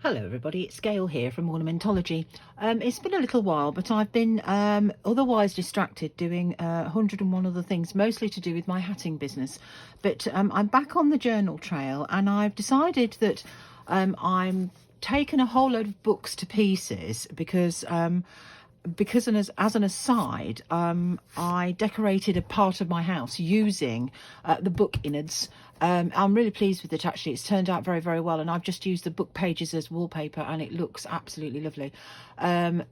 Hello everybody, it's Gail here from Ornamentology. It's been a little while, but I've been otherwise distracted doing 101 other things, mostly to do with my hatting business. But I'm back on the journal trail, and I've decided that I'm taking a whole load of books to pieces because as an aside, I decorated a part of my house using the book innards. I'm really pleased with it, actually. It's turned out very, very well, and I've just used the book pages as wallpaper, and it looks absolutely lovely.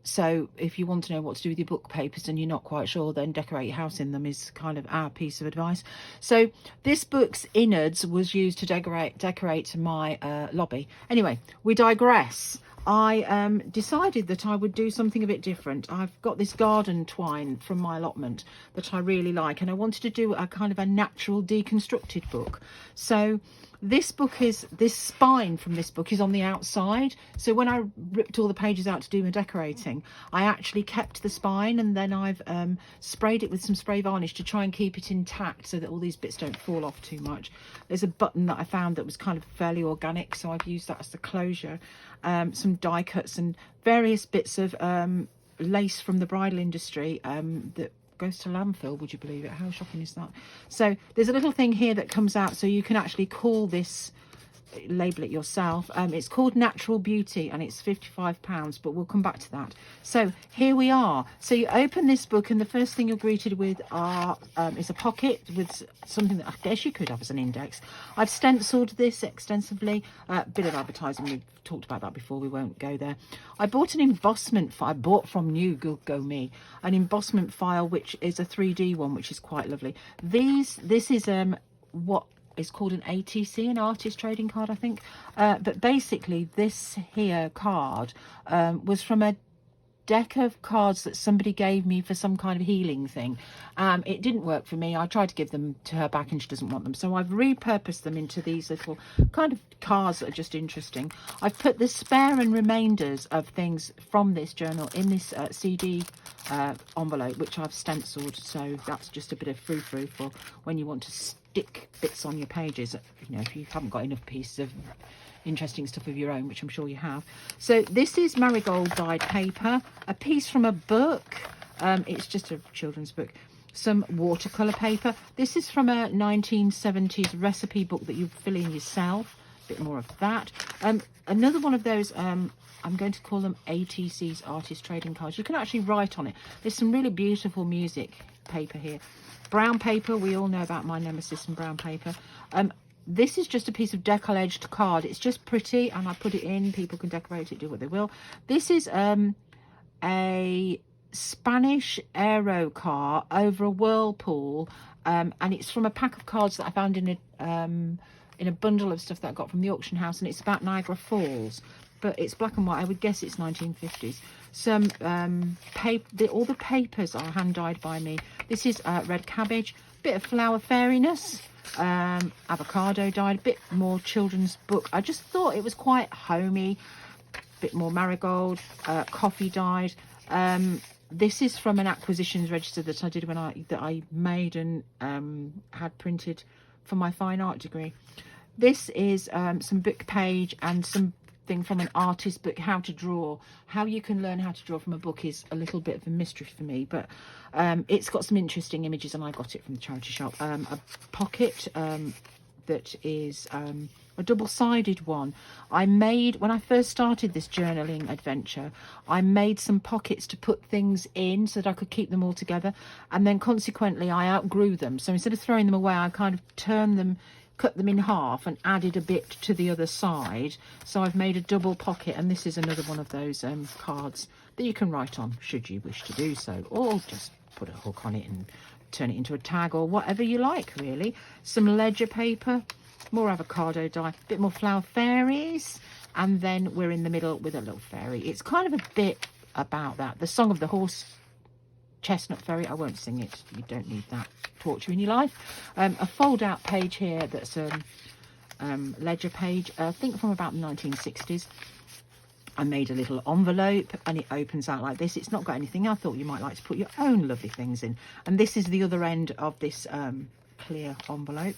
So if you want to know what to do with your book papers and you're not quite sure, then decorate your house in them is kind of our piece of advice. So this book's innards was used to decorate my lobby. Anyway, we digress. I decided that I would do something a bit different. I've got this garden twine from my allotment that I really like, and I wanted to do a kind of a natural deconstructed book. So this spine from this book is on the outside. So when I ripped all the pages out to do my decorating, I actually kept the spine, and then I've sprayed it with some spray varnish to try and keep it intact so that all these bits don't fall off too much. There's a button that I found that was kind of fairly organic, so I've used that as the closure. Some die cuts and various bits of lace from the bridal industry that goes to landfill, would you believe it? How shocking is that? So there's a little thing here that comes out, so you can actually call this, label it yourself. It's called Natural Beauty, and it's £55, but we'll come back to that. So here we are. So you open this book, and the first thing you're greeted with is a pocket with something that I guess you could have as an index. I've stenciled this extensively. Bit of advertising, we've talked about that before, we won't go there. I bought an embossment file. I bought from New Go Me an embossment file, which is a 3D one, which is quite lovely. This is what is called an ATC, an artist trading card, I think. But basically this here card was from a deck of cards that somebody gave me for some kind of healing thing. It didn't work for me. I tried to give them to her back and she doesn't want them, so I've repurposed them into these little kind of cards that are just interesting. I've put the spare and remainders of things from this journal in this CD envelope, which I've stenciled, so that's just a bit of frou-frou for when you want to stick bits on your pages, you know, if you haven't got enough pieces of interesting stuff of your own, which I'm sure you have. So this is marigold dyed paper, a piece from a book. It's just a children's book. Some watercolor paper. This is from a 1970s recipe book that you fill in yourself. A bit more of that. Another one of those, I'm going to call them ATC's artist trading cards. You can actually write on it. There's some really beautiful music paper here. Brown paper, we all know about my nemesis and brown paper. This is just a piece of decal-edged card. It's just pretty, and I put it in. People can decorate it, do what they will. This is a Spanish aero car over a whirlpool, and it's from a pack of cards that I found in a bundle of stuff that I got from the auction house, and it's about Niagara Falls. But it's black and white. I would guess it's 1950s. Some paper. All the papers are hand dyed by me. This is red cabbage, bit of flower fairiness, avocado dyed, a bit more children's book. I just thought it was quite homey. Bit more marigold, coffee dyed. This is from an acquisitions register that I did when I made and had printed for my fine art degree. This is some book page and some thing from an artist book, how to draw. How you can learn how to draw from a book is a little bit of a mystery for me, but it's got some interesting images, and I got it from the charity shop. A pocket that is a double-sided one. I made, when I first started this journaling adventure, I made some pockets to put things in so that I could keep them all together, and then consequently I outgrew them. So instead of throwing them away, I kind of turned them, cut them in half and added a bit to the other side. So I've made a double pocket, and this is another one of those cards that you can write on should you wish to do so, or just put a hook on it and turn it into a tag, or whatever you like, really. Some ledger paper, more avocado dye, a bit more flower fairies, and then we're in the middle with a little fairy. It's kind of a bit about that. The Song of the Horse Chestnut Fairy. I won't sing it, you don't need that torture in your life. A fold out page here that's a ledger page, I think from about the 1960s. I made a little envelope, and it opens out like this. It's not got anything. I thought you might like to put your own lovely things in, and this is the other end of this clear envelope.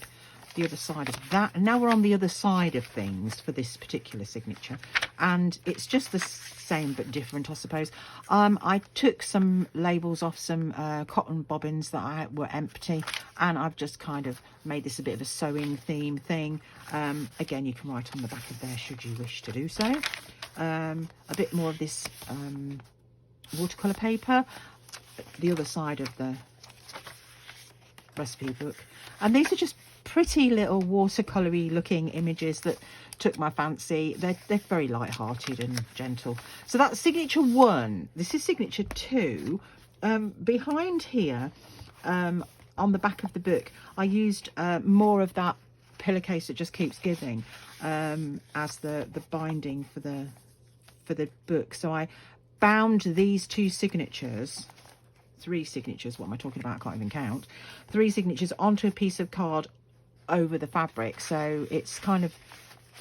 the other side of that. And now we're on the other side of things for this particular signature, and it's just the same but different, I suppose. I took some labels off some cotton bobbins that were empty, and I've just kind of made this a bit of a sewing theme thing. Again, you can write on the back of there should you wish to do so. A bit more of this watercolour paper, the other side of the recipe book, and these are just pretty little watercolory looking images that took my fancy. They're very light-hearted and gentle. So that's signature 1. This is signature 2. Behind here, on the back of the book, I used more of that pillowcase that just keeps giving as the binding for the book. So I bound these 2 signatures, 3 signatures, what am I talking about? I can't even count. 3 signatures onto a piece of card over the fabric, so it's kind of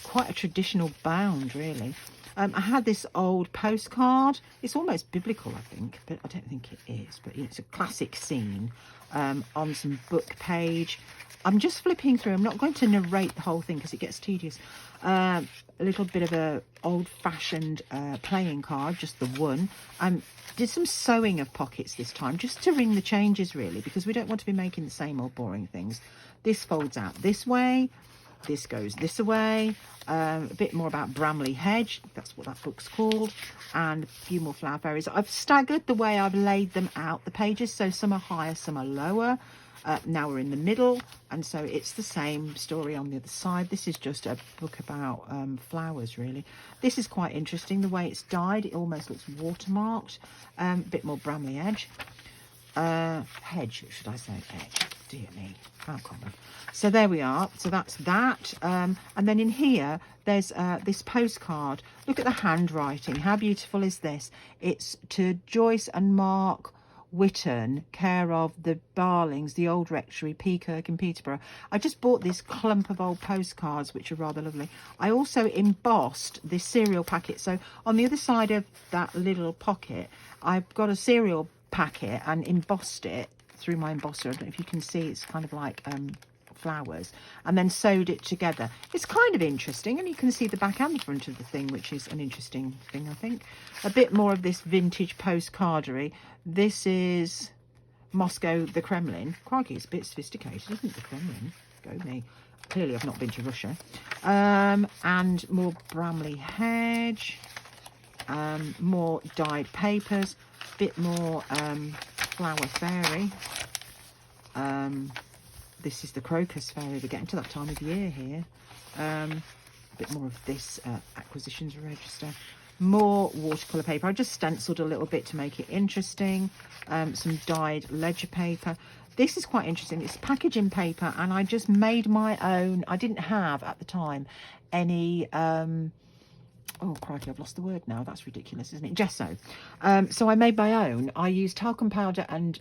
quite a traditional bound, really. I had this old postcard. It's almost biblical, I think, but I don't think it is. But it's a classic scene on some book page. I'm just flipping through. I'm not going to narrate the whole thing because it gets tedious. A little bit of a old-fashioned playing card, just the one. Did some sewing of pockets this time, just to ring the changes, really, because we don't want to be making the same old boring things. This folds out this way. This goes this way. A bit more about Bramley Hedge, that's what that book's called, and a few more flower fairies. I've staggered the way I've laid them out, the pages, so some are higher, some are lower. Now we're in the middle, and so it's the same story on the other side. This is just a book about flowers, really. This is quite interesting, the way it's dyed. It almost looks watermarked. A bit more Bramley Hedge. Hedge, should I say edge? Dear me, how common. So there we are. So that's that. And then in here, there's this postcard. Look at the handwriting. How beautiful is this? It's to Joyce and Mark Whitton, care of the Barlings, the old rectory, Peakirk in Peterborough. I just bought this clump of old postcards, which are rather lovely. I also embossed this cereal packet. So on the other side of that little pocket, I've got a cereal packet and embossed it through my embosser. I don't know if you can see, it's kind of like flowers, and then sewed it together. It's kind of interesting, and you can see the back and the front of the thing, which is an interesting thing, I think. A bit more of this vintage postcardery. This is Moscow, the Kremlin. Crikey, it's a bit sophisticated, isn't it, the Kremlin? Go me. Clearly I've not been to Russia. And more Bramley Hedge, more dyed papers, bit more flower fairy. This is the crocus fairy. We're getting to that time of year here. A bit more of this acquisitions register. More watercolour paper. I just stenciled a little bit to make it interesting. Some dyed ledger paper. This is quite interesting. It's packaging paper, and I just made my own. I didn't have at the time any oh crikey, I've lost the word now. That's ridiculous, isn't it? Gesso. So I made my own. I used talcum powder and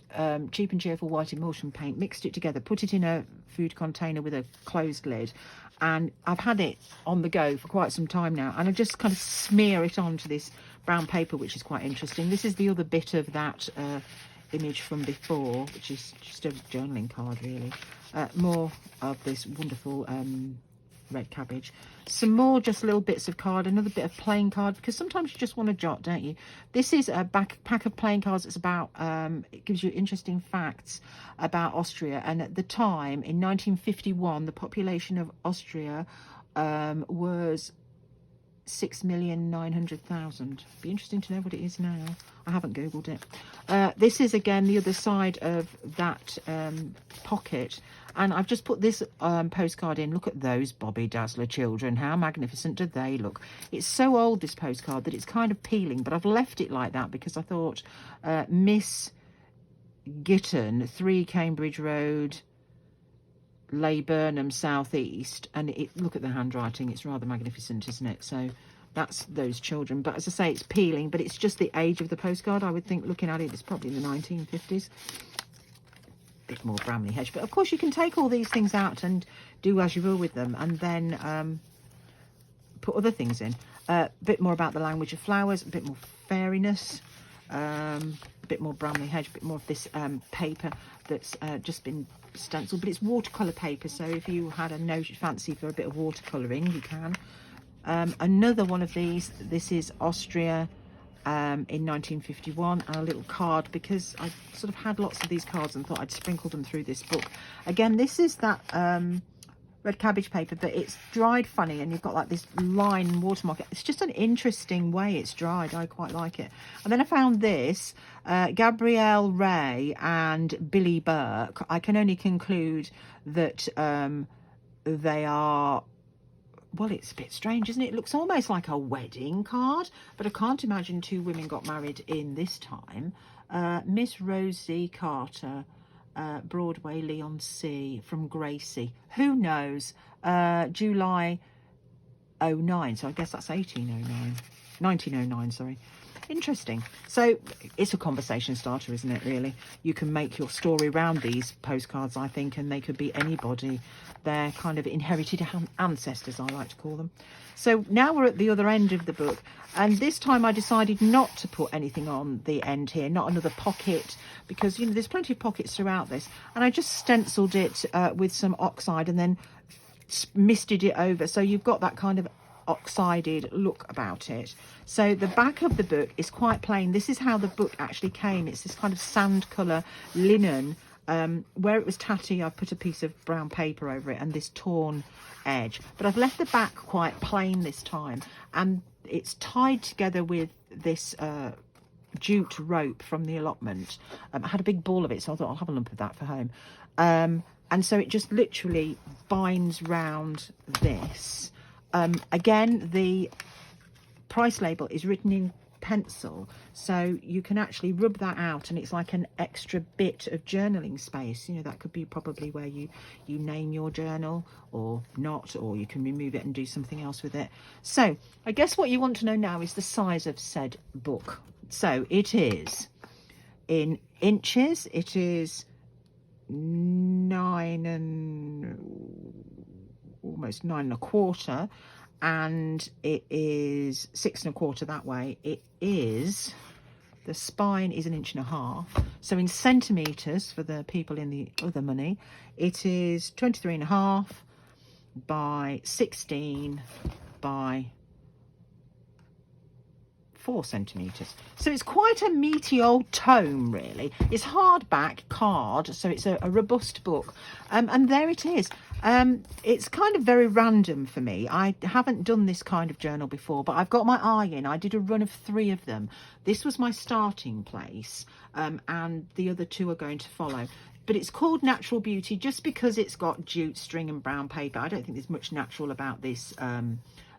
cheap and cheerful white emulsion paint, mixed it together, put it in a food container with a closed lid, and I've had it on the go for quite some time now, and I just kind of smear it onto this brown paper, which is quite interesting. This is the other bit of that image from before, which is just a journaling card, really. More of this wonderful red cabbage. Some more just little bits of card, another bit of playing card, because sometimes you just want to jot, don't you? This is a pack of playing cards. It's about it gives you interesting facts about Austria, and at the time in 1951 the population of Austria was 6,900,000. Be interesting to know what it is now. I haven't googled it. This is again the other side of that pocket, and I've just put this postcard in. Look at those Bobby Dazzler children. How magnificent do they look? It's so old, this postcard, that it's kind of peeling, but I've left it like that because I thought Miss Gitton, 3 Cambridge Road, Ley Burnham, South East, and look at the handwriting. It's rather magnificent, isn't it? So that's those children. But as I say, it's peeling, but it's just the age of the postcard. I would think, looking at it, it's probably in the 1950s. Bit more Bramley Hedge, but of course you can take all these things out and do as you will with them, and then put other things in. A bit more about the language of flowers, a bit more fairiness. a bit more Bramley Hedge, a bit more of this paper that's just been stenciled, but it's watercolour paper, so if you had a fancy for a bit of watercolouring, you can. Another one of these, this is Austria in 1951, and a little card, because I sort of had lots of these cards and thought I'd sprinkle them through this book. Again, this is that red cabbage paper, but it's dried funny, and you've got like this line watermark. It's just an interesting way it's dried. I quite like it. And then I found this, Gabrielle Ray and Billy Burke. I can only conclude that they are, well, it's a bit strange, isn't it? It looks almost like a wedding card, but I can't imagine two women got married in this time. Miss Rosie Carter, Broadway, Leon C, from Gracie. Who knows? July 09, so I guess that's 1909, sorry. Interesting. So it's a conversation starter, isn't it, really? You can make your story around these postcards, I think, and they could be anybody. They're kind of inherited ancestors, I like to call them. So now we're at the other end of the book, and this time I decided not to put anything on the end here, not another pocket, because, you know, there's plenty of pockets throughout this, and I just stenciled it with some oxide and then misted it over, so you've got that kind of oxided look about it. So the back of the book is quite plain. This is how the book actually came. It's this kind of sand colour linen. Where it was tatty, I've put a piece of brown paper over it and this torn edge, but I've left the back quite plain this time, and it's tied together with this jute rope from the allotment. I had a big ball of it, so I thought I'll have a lump of that for home. And so it just literally binds round this. Again, the price label is written in pencil, so you can actually rub that out, and it's like an extra bit of journaling space. You know, that could be probably where you name your journal or not, or you can remove it and do something else with it. So I guess what you want to know now is the size of said book. So it is in inches. It is almost 9 1/4, and it is 6 1/4 that way. It is, the spine is 1.5 inches, so in centimeters for the people in the other money, it is 23.5 by 16 by 4 centimeters. So it's quite a meaty old tome, really. It's hardback card, so it's a robust book. And there it is. It's kind of very random for me. I haven't done this kind of journal before, but I've got my eye in. I did a run of 3 of them. This was my starting place, and the other 2 are going to follow. But it's called Natural Beauty just because it's got jute, string and brown paper. I don't think there's much natural about this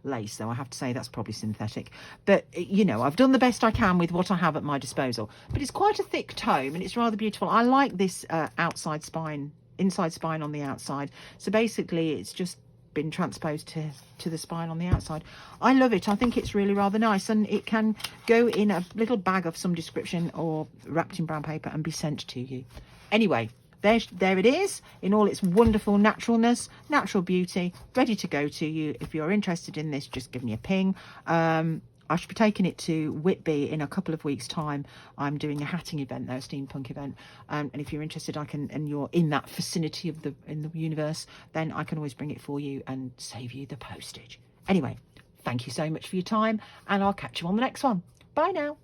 lace, though. I have to say that's probably synthetic, but you know, I've done the best I can with what I have at my disposal. But it's quite a thick tome, and it's rather beautiful. I like this outside spine, inside spine on the outside, so basically it's just been transposed to the spine on the outside. I love it. I think it's really rather nice, and it can go in a little bag of some description or wrapped in brown paper and be sent to you. Anyway, there it is in all its wonderful naturalness, natural beauty, ready to go to you. If you're interested in this, just give me a ping. I should be taking it to Whitby in a couple of weeks' time. I'm doing a hatting event there, a steampunk event, and if you're interested, I can, and you're in that vicinity of in the universe, then I can always bring it for you and save you the postage. Anyway, thank you so much for your time, and I'll catch you on the next one. Bye now.